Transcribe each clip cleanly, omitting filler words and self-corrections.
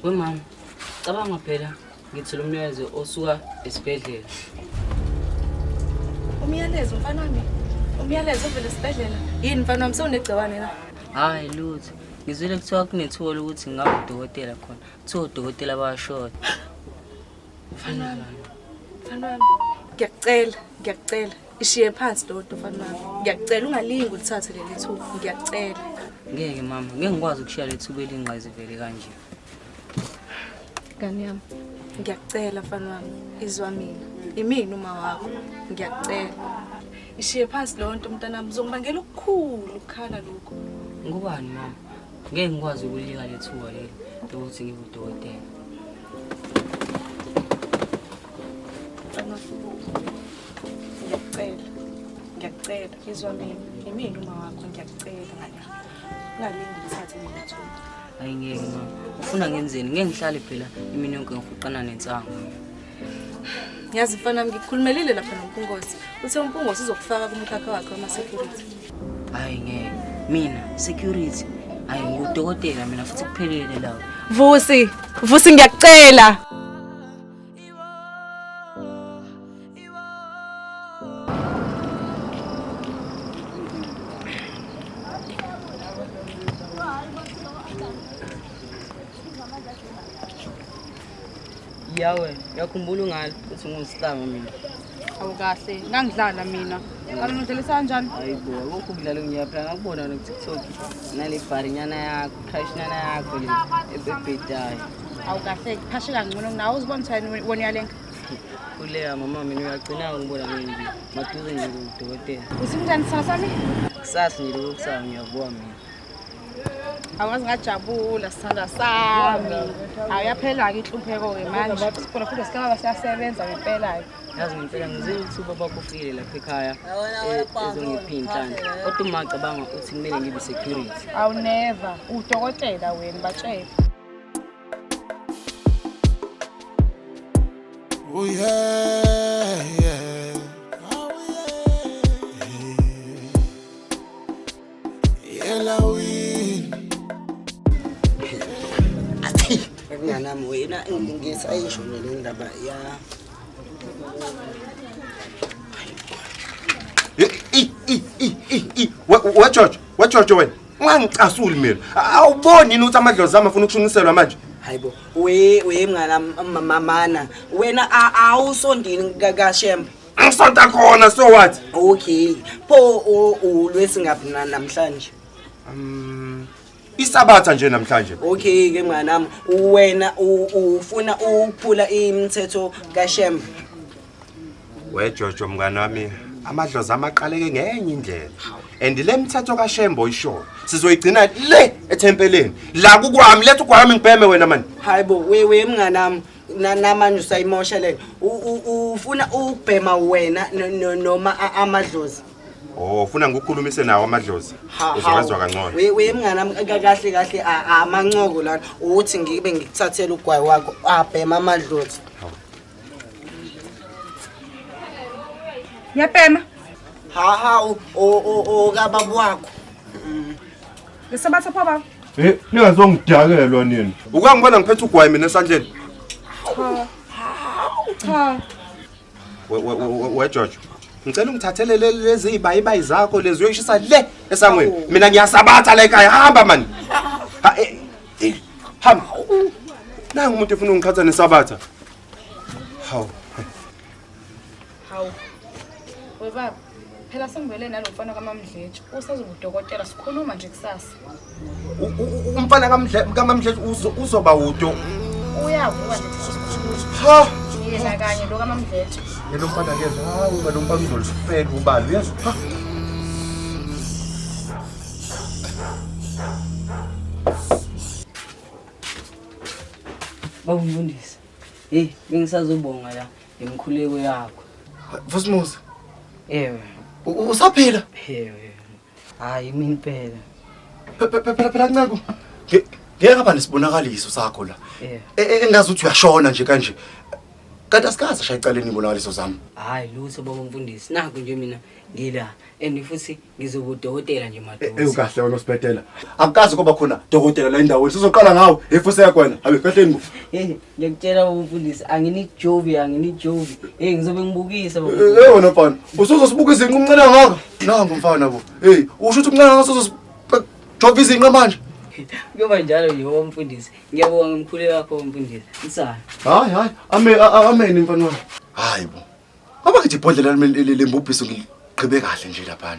Wemama, cabanga phela ngithi lo myalezo osuka esibhedlela. Umyalezo mfana wami. Umyalezo ovela esibhedlela. Yini mfana wami sewunegciwane la? Hayi lutho. Ngizwile kuthiwa kunethulo ukuthi ngaba udokotela khona. Kuthiwa udokotela bayashoda. Mfana wami. Ngiyacela. Ishiye phansi dodo mfana wami. Ngiyacela ungalingi ulithathe leli thuba. Ngiyacela. Ngeke mama, ngeke ngikwazi ukushiya lethuba elingqayizivele kanje. Ngani yami. Ngiyacela mfana wami. Izwa mina. Imini uma wakho. Ngiyacela. Ishiye phansi lonto mntanami uzongibangela ukukhulu ukukhala lokho. Ngubani mama? Ngeke ngikwazi ukulika lethuba leli ukuthi ngibe udokotela. Ngiyacela. Izwa mina. Imini uma wakho ngiyacela ngani. Ungalingi uthathe mina thuba. Hayi ngeke mama. Ufuna ngenzeni? Ngeke ngihlale phela imini yonke ngifuqana nensango. Yazi mfana wami ngikhulumelile lapha noMpungosi. Uthe uMpungosi uzokufaka kumkhakha wakhe wama-security. Hayi ngeke. Mina security. Hayi ngudokotela mina futhi kuphelele lawo. Vusi ngiyacela. Yawe, yakhumbula ungalo ukuthi ngumsitanga mina. Awukahle, ngangidlala mina. Kanti ngidlalisa kanjani? Hayibo, akukho ukudlala ngiyaphela ngakubona no TikTok. Nale bharinyana yakho, crashnyana yakho le ebhedayo. Awukahle, phashika ngcono nawe uzibona thani wona yalenka. Kuleya mama mina uyagcina ngibona ngibi. Maduze nje udokotela. Usimnjani sana sami? Kusasa nje lokho kusasa ngiyabona mina. Awazi ngajabula sithanda sami. Awuyaphela ke inhlupheko ke manje. Sibona futhi sikaba siyasebenza ngempela. Yazi ngempela ngizile ukuthi ubaba kufikile lapha ekhaya ezongipha inhlanhla. Kodwa uma cabanga ukuthi kumele ngibe security. Awu never, udokotela wena batshela. Oh yeah. Oh yeah. Yelawini. Nganami wena ngisayisho le ndaba ya What George wena ungangicasuli mina awuboni ukuthi amadlozi ami afuna ukushuniselwa manje hayibo we mnganamamana wena awusondini kaShembe ngisonta khona so what okay pho ulwesingaphi namhlanje isabatha nje namhlanje okay ke mnganami wena ufuna ukuphula imithetho kaShembe we George mngani wami amadlozi amaqaleke ngenye indlela and le mithetho kaShembe oyisho sizoyigcina le ethempeleni la kukwami lethu kwami ngibheme wena manje hayibo we mnganami namanje usayimosha le ufuna ukubhema wena noma amadlozi ufuna ngikukhulumise nawo amadlozi uzowezwa kangcono we mnganami kahle amancoko lana uthi ngibe ngikuthathela ugwayi wakho abhema amadlozi Yapema. Kababu wakho. Ngisabatha pha baba. Ningazongidakelwa nini. Ukangibona ngiphethe ugwayi mina esandleni. Cha. We George. Ngicela ungithathele lezi ibayibayi zakho lezi uyoshisa le esangweni. Mina ngiyasabatha la ekhaya hamba man. Hamba. Nangu umuntu efuna ungikhatha nesabatha. Hawu. Baba, phela sengibele nalomfana kaMamdletshe. Usazobudokotela sikhuluma nje kusasa. Umfana kaMamdletshe uzoba udo. Uyavuka nje. Ha. Yena kanye lo kaMamdletshe. Yena umfana ke hawu lo mfana uzolifela ubalo uyezwa. Bawumfundisi. Bengisazobonga la ngemkhuleko yakho. Vosmusa. Ewe. Usaphila? Ewe. Hayi mina phela. Phela ncako. Ngeke ngaba nesibonakaliso sakho la. Yeah. Engazi ukuthi uyashona nje kanje. kanti asikaze ashaya icaleni ibonakaliso zami. Hayi lutho baba mfundisi. Nakho nje mina ngila and futhi ngizobudokotela nje madoda. Kahle wena usibhedela. Akukazi kuba khona dokotela la indawo. Sizoqala ngawe. Efuse yakwena. Habe kahle ngo. Ngiyakutshela baba mfundisi angini jovi. Ngizobe ngibukisa baba. Wena mfana. Usuzosibukisa inqumncane ngaka. Nangu mfana bo. Usho ukuthi umncane ngaka usuzojova izinqa manje. Kuyoba njalo nje baba mfundisi. Ngiyabonga ngimkhuleke kakho baba mfundisi. Isana. Hayi. Amen mfana wami. Hayi bo. Aba ngithi ibhodlela lembubhiso ngiqhibe kahle nje lapha.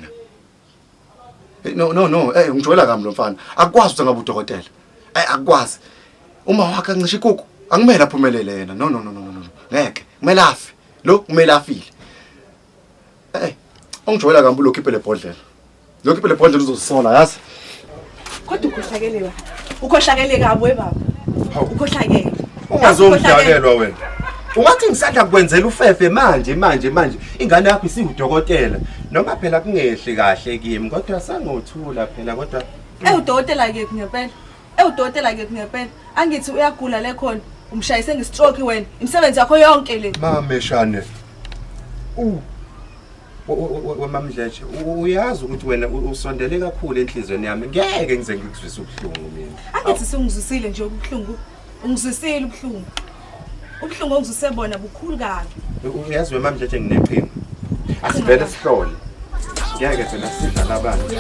No. Ngijwayela kambi lo mfana. Akwazi ukuthi ngabe udokotela. Akwazi. Uma wakhe ancishe ikuku, angimele aphumelele yena. No. Ngeke. Kumele afe. Lo kumele afile. Ungijwayela kambi lokhipe lebhodlela. Lokhipe lebhodlela uzosola, yazi? Kodwa ukhohlakele wena. Ukhohlakele kabi baba. Ukhohlakele. Ungazomdakelwa wena. Ungathi ngisanda kwenzela ufefe manje. Ingane yakho isiwudokotela. Noma phela kungehle kahle kimi, kodwa sangothula phela kodwa Udokotela ke ngempela. Udokotela ke ngempela. Angithi uyagula le khona. Umshayise ngestroke wena. Imisebenzi yakho yonke le. Mameshane. Wamamdletshe, uyazi ukuthi wena usondele kakhulu enhlizweni yami. Ngeke ngize ngikuzwise ubuhlungu mina. Angithi singizwisile nje ubuhlungu. Ungizwisile ubuhlungu. Ubuhlungu ongizwise bona bukhulu kabi. Uyazi wemamdletshe ngineqhinga. Asivele sihlole. Ngeke phela sidlala abantu.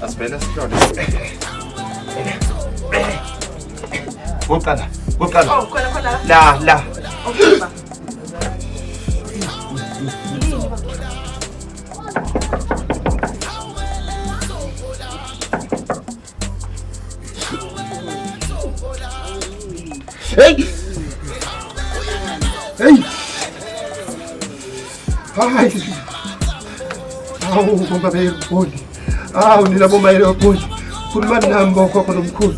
Asivele sihlole. Woqala. Khona. La. Okay. Hey! Hi! Bomba belo poli. Nina bomba belo poli. Khuluma nami bokhokho nomkhulu.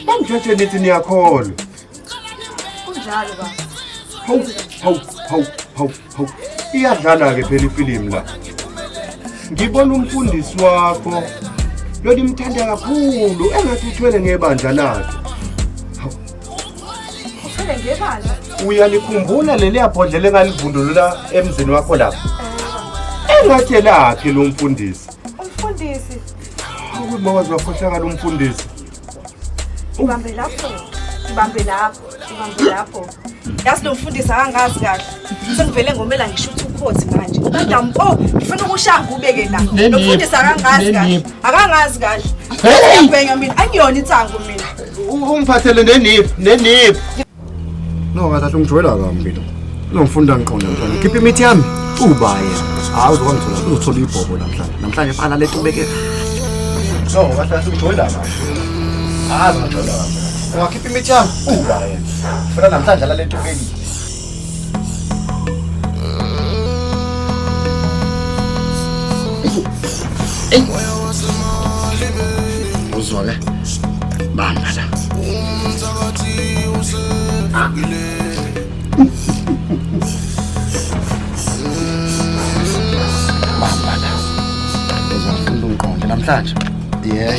Mamdletshe nithi niyakholwa. Kunjalo baba. Hawu. Iyadlala ke phela ifilimu la. Ngibona umfundisi wakho lo nimthanda kakhulu engathi uthwele ngebandla lakhe. Uthwele ngebandla? Uyalikhumbula leli yabhodlela engalivundulula emzini wakho lapha? Engathi lakhe lo mfundisi. Umfundisi? Mawuze wakhohlakala umfundisi. Ibambe lapho. Yazi lo mfundisi akangazi kahle. Sengivele ngomela ngisho ukuthi ukhothi manje. Kodwa ngifuna ukushanga ubeke la. Lo mfundisi akangazi kahle. Ngibhenga mina angiyona itsangu mina. Ungiphathele neniphi. No, kahle ungijwayela kambi lo. Uzongifunda ngiqonda mhlanje. Khipha imithi yami. Ubaye. Uzokungithola uzothola ibhobo namhlanje phala lethu ubeke. No, kahle ungijwayela kambi. Ngijwayela kambi. Ungakhipha imithi yami. Ubaye. Funa namhlanje la lethu ubeke. Uzwa ke? Bamba la. Bamba la. Uzwa ungqonde namhlanje. Yeah.